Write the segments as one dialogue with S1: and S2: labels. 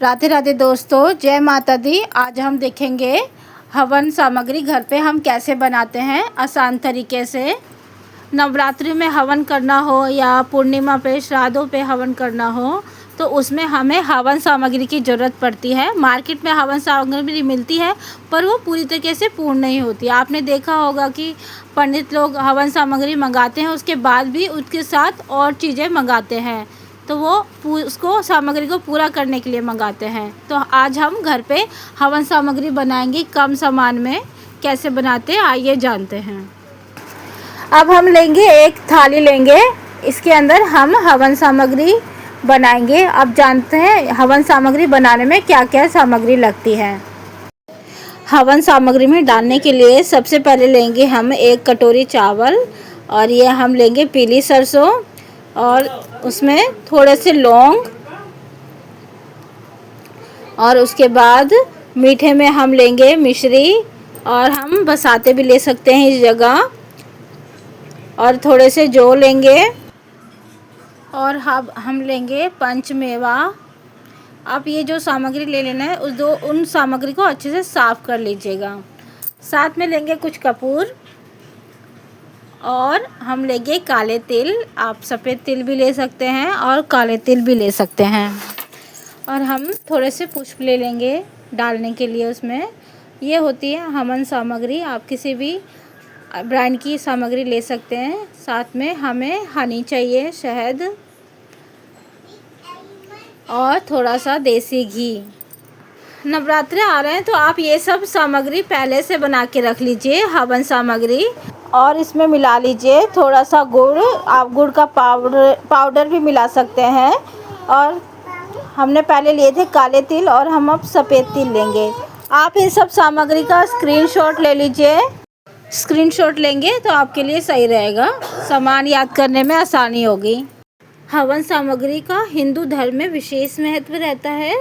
S1: राधे राधे दोस्तों, जय माता दी। आज हम देखेंगे हवन सामग्री घर पे हम कैसे बनाते हैं आसान तरीके से। नवरात्रि में हवन करना हो या पूर्णिमा पे श्राद्धों पे हवन करना हो तो उसमें हमें हवन सामग्री की ज़रूरत पड़ती है। मार्केट में हवन सामग्री मिलती है पर वो पूरी तरीके से पूर्ण नहीं होती। आपने देखा होगा कि पंडित लोग हवन सामग्री मंगाते हैं, उसके बाद भी उसके साथ और चीज़ें मंगाते हैं, तो वो उसको सामग्री को पूरा करने के लिए मंगाते हैं। तो आज हम घर पे हवन सामग्री बनाएंगे कम सामान में। कैसे बनाते हैं आइए जानते हैं। अब हम लेंगे एक थाली लेंगे, इसके अंदर हम हवन सामग्री बनाएंगे। अब जानते हैं हवन सामग्री बनाने में क्या क्या सामग्री लगती है। हवन सामग्री में डालने के लिए सबसे पहले लेंगे हम एक कटोरी चावल, और ये हम लेंगे पीली सरसों, और उसमें थोड़े से लौंग, और उसके बाद मीठे में हम लेंगे मिश्री, और हम बसाते भी ले सकते हैं इस जगह, और थोड़े से जौ लेंगे, और हम लेंगे पंचमेवा। आप ये जो सामग्री ले लेना है उन सामग्री को अच्छे से साफ़ कर लीजिएगा। साथ में लेंगे कुछ कपूर, और हम लेंगे काले तिल। आप सफ़ेद तिल भी ले सकते हैं और काले तिल भी ले सकते हैं। और हम थोड़े से पुष्प ले लेंगे डालने के लिए उसमें। ये होती है हवन सामग्री। आप किसी भी ब्रांड की सामग्री ले सकते हैं। साथ में हमें हनी चाहिए, शहद, और थोड़ा सा देसी घी। नवरात्रे आ रहे हैं तो आप ये सब सामग्री पहले से बना के रख लीजिए हवन सामग्री, और इसमें मिला लीजिए थोड़ा सा गुड़। आप गुड़ का पाउडर भी मिला सकते हैं। और हमने पहले लिए थे काले तिल, और हम अब सफ़ेद तिल लेंगे। आप इन सब सामग्री का स्क्रीनशॉट ले लीजिए। स्क्रीनशॉट लेंगे तो आपके लिए सही रहेगा, सामान याद करने में आसानी होगी। हवन सामग्री का हिंदू धर्म में विशेष महत्व रहता है।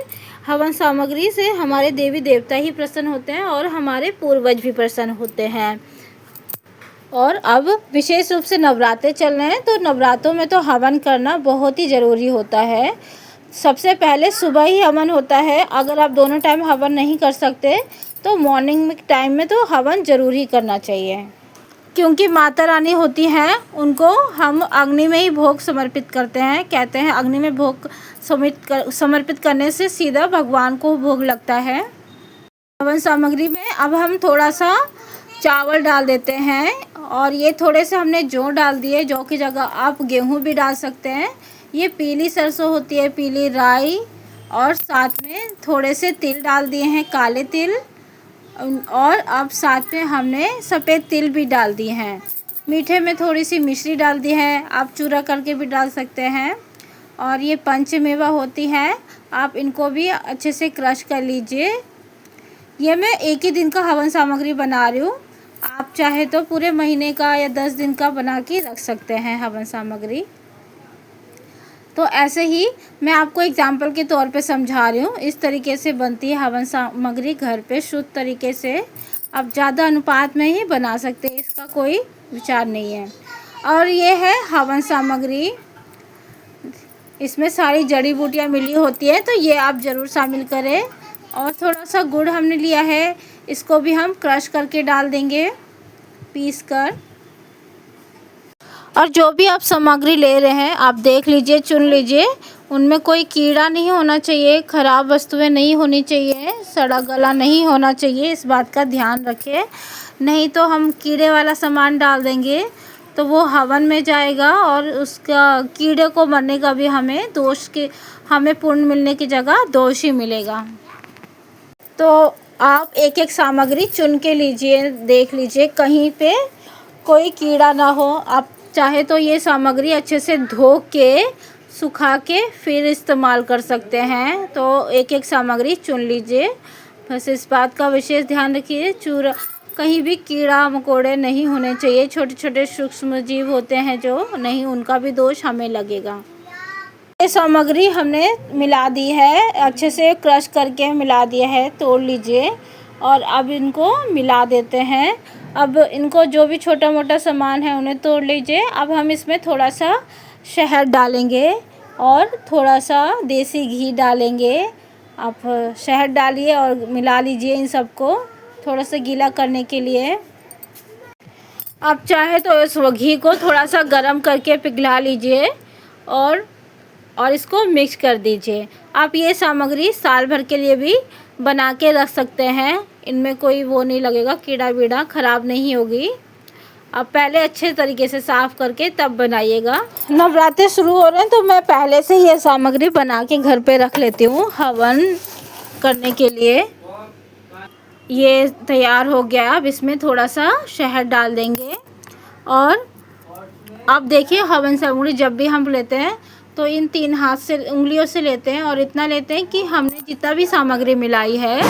S1: हवन सामग्री से हमारे देवी देवता ही प्रसन्न होते हैं और हमारे पूर्वज भी प्रसन्न होते हैं। और अब विशेष रूप से नवरात्रे चल रहे हैं तो नवरात्रों में तो हवन करना बहुत ही ज़रूरी होता है। सबसे पहले सुबह ही हवन होता है। अगर आप दोनों टाइम हवन नहीं कर सकते तो मॉर्निंग टाइम में तो हवन ज़रूर ही करना चाहिए, क्योंकि माता रानी होती हैं, उनको हम अग्नि में ही भोग समर्पित करते हैं। कहते हैं अग्नि में भोग समर्पित करने से सीधा भगवान को भोग लगता है। हवन सामग्री में अब हम थोड़ा सा चावल डाल देते हैं, और ये थोड़े से हमने जौ डाल दिए। जौ की जगह आप गेहूं भी डाल सकते हैं। ये पीली सरसों होती है, पीली राई, और साथ में थोड़े से तिल डाल दिए हैं, काले तिल, और अब साथ में हमने सफ़ेद तिल भी डाल दिए हैं। मीठे में थोड़ी सी मिश्री डाल दी है, आप चूरा करके भी डाल सकते हैं। और ये पंचमेवा होती है, आप इनको भी अच्छे से क्रश कर लीजिए। ये मैं एक ही दिन का हवन सामग्री बना रही हूँ। आप चाहे तो पूरे महीने का या 10 दिन का बना के रख सकते हैं हवन सामग्री। तो ऐसे ही मैं आपको एग्जाम्पल के तौर पे समझा रही हूँ। इस तरीके से बनती है हवन सामग्री घर पे शुद्ध तरीके से। आप ज़्यादा अनुपात में ही बना सकते हैं, इसका कोई विचार नहीं है। और ये है हवन सामग्री, इसमें सारी जड़ी बूटियाँ मिली होती हैं, तो ये आप ज़रूर शामिल करें। और थोड़ा सा गुड़ हमने लिया है, इसको भी हम क्रश करके डाल देंगे, पीस कर। और जो भी आप सामग्री ले रहे हैं आप देख लीजिए, चुन लीजिए, उनमें कोई कीड़ा नहीं होना चाहिए, ख़राब वस्तुएं नहीं होनी चाहिए, सड़ा गला नहीं होना चाहिए। इस बात का ध्यान रखें, नहीं तो हम कीड़े वाला सामान डाल देंगे तो वो हवन में जाएगा, और उसका कीड़े को मरने का भी हमें पुण्य मिलने की जगह दोष ही मिलेगा। तो आप एक एक सामग्री चुन के लीजिए, देख लीजिए कहीं पे कोई कीड़ा ना हो। आप चाहे तो ये सामग्री अच्छे से धो के सुखा के फिर इस्तेमाल कर सकते हैं। तो एक एक सामग्री चुन लीजिए, बस इस बात का विशेष ध्यान रखिए। कहीं भी कीड़ा मकोड़े नहीं होने चाहिए। छोटे छोटे सूक्ष्म जीव होते हैं जो नहीं, उनका भी दोष हमें लगेगा। ये सामग्री हमने मिला दी है, अच्छे से क्रश करके मिला दिया है, तोड़ लीजिए। और अब इनको मिला देते हैं। अब इनको जो भी छोटा मोटा सामान है उन्हें तोड़ लीजिए। अब हम इसमें थोड़ा सा शहद डालेंगे और थोड़ा सा देसी घी डालेंगे आप शहद डालिए और मिला लीजिए इन सबको थोड़ा सा गीला करने के लिए। आप चाहे तो इस घी को थोड़ा सा गरम करके पिघला लीजिए और इसको मिक्स कर दीजिए। आप ये सामग्री साल भर के लिए भी बना के रख सकते हैं, इनमें कोई वो नहीं लगेगा, कीड़ा वीड़ा ख़राब नहीं होगी। आप पहले अच्छे तरीके से साफ़ करके तब बनाइएगा। नवरात्रि शुरू हो रहे हैं तो मैं पहले से ये सामग्री बना के घर पे रख लेती हूँ हवन करने के लिए। ये तैयार हो गया। अब इसमें थोड़ा सा शहद डाल देंगे और आप देखिए हवन सामग्री जब भी हम लेते हैं तो इन 3 हाथ से उंगलियों से लेते हैं और इतना लेते हैं कि हमने जितना भी सामग्री मिलाई है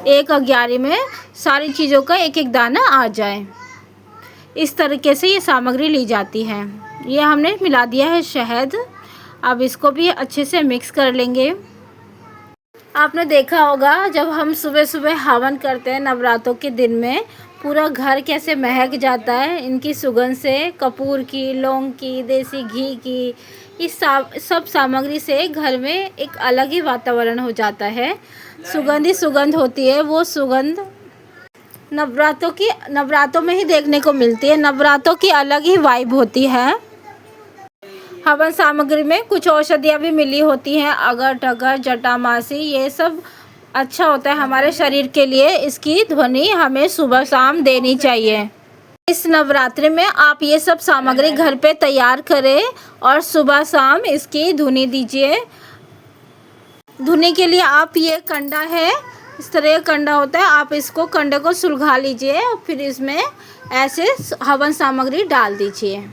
S1: एक अग्यारी में सारी चीज़ों का एक एक दाना आ जाए। इस तरीके से ये सामग्री ली जाती है। ये हमने मिला दिया है शहद। अब इसको भी अच्छे से मिक्स कर लेंगे। आपने देखा होगा जब हम सुबह सुबह हवन करते हैं नवरात्रों के दिन में, पूरा घर कैसे महक जाता है इनकी सुगंध से। कपूर की, लौंग की, देसी घी की, इस सब सामग्री से घर में एक अलग ही वातावरण हो जाता है। सुगंध ही सुगंध होती है। वो सुगंध नवरात्रों में ही देखने को मिलती है। नवरात्रों की अलग ही वाइब होती है। हवन सामग्री में कुछ औषधियाँ भी मिली होती हैं, अगर टगर, जटामासी, ये सब अच्छा होता है हमारे शरीर के लिए। इसकी ध्वनि हमें सुबह शाम देनी चाहिए। इस नवरात्रि में आप ये सब सामग्री घर पे तैयार करें और सुबह शाम इसकी धुनी दीजिए। धुनी के लिए आप ये कंडा है, इस तरह का कंडा होता है, आप इसको कंडे को सुलगा लीजिए और फिर इसमें ऐसे हवन सामग्री डाल दीजिए।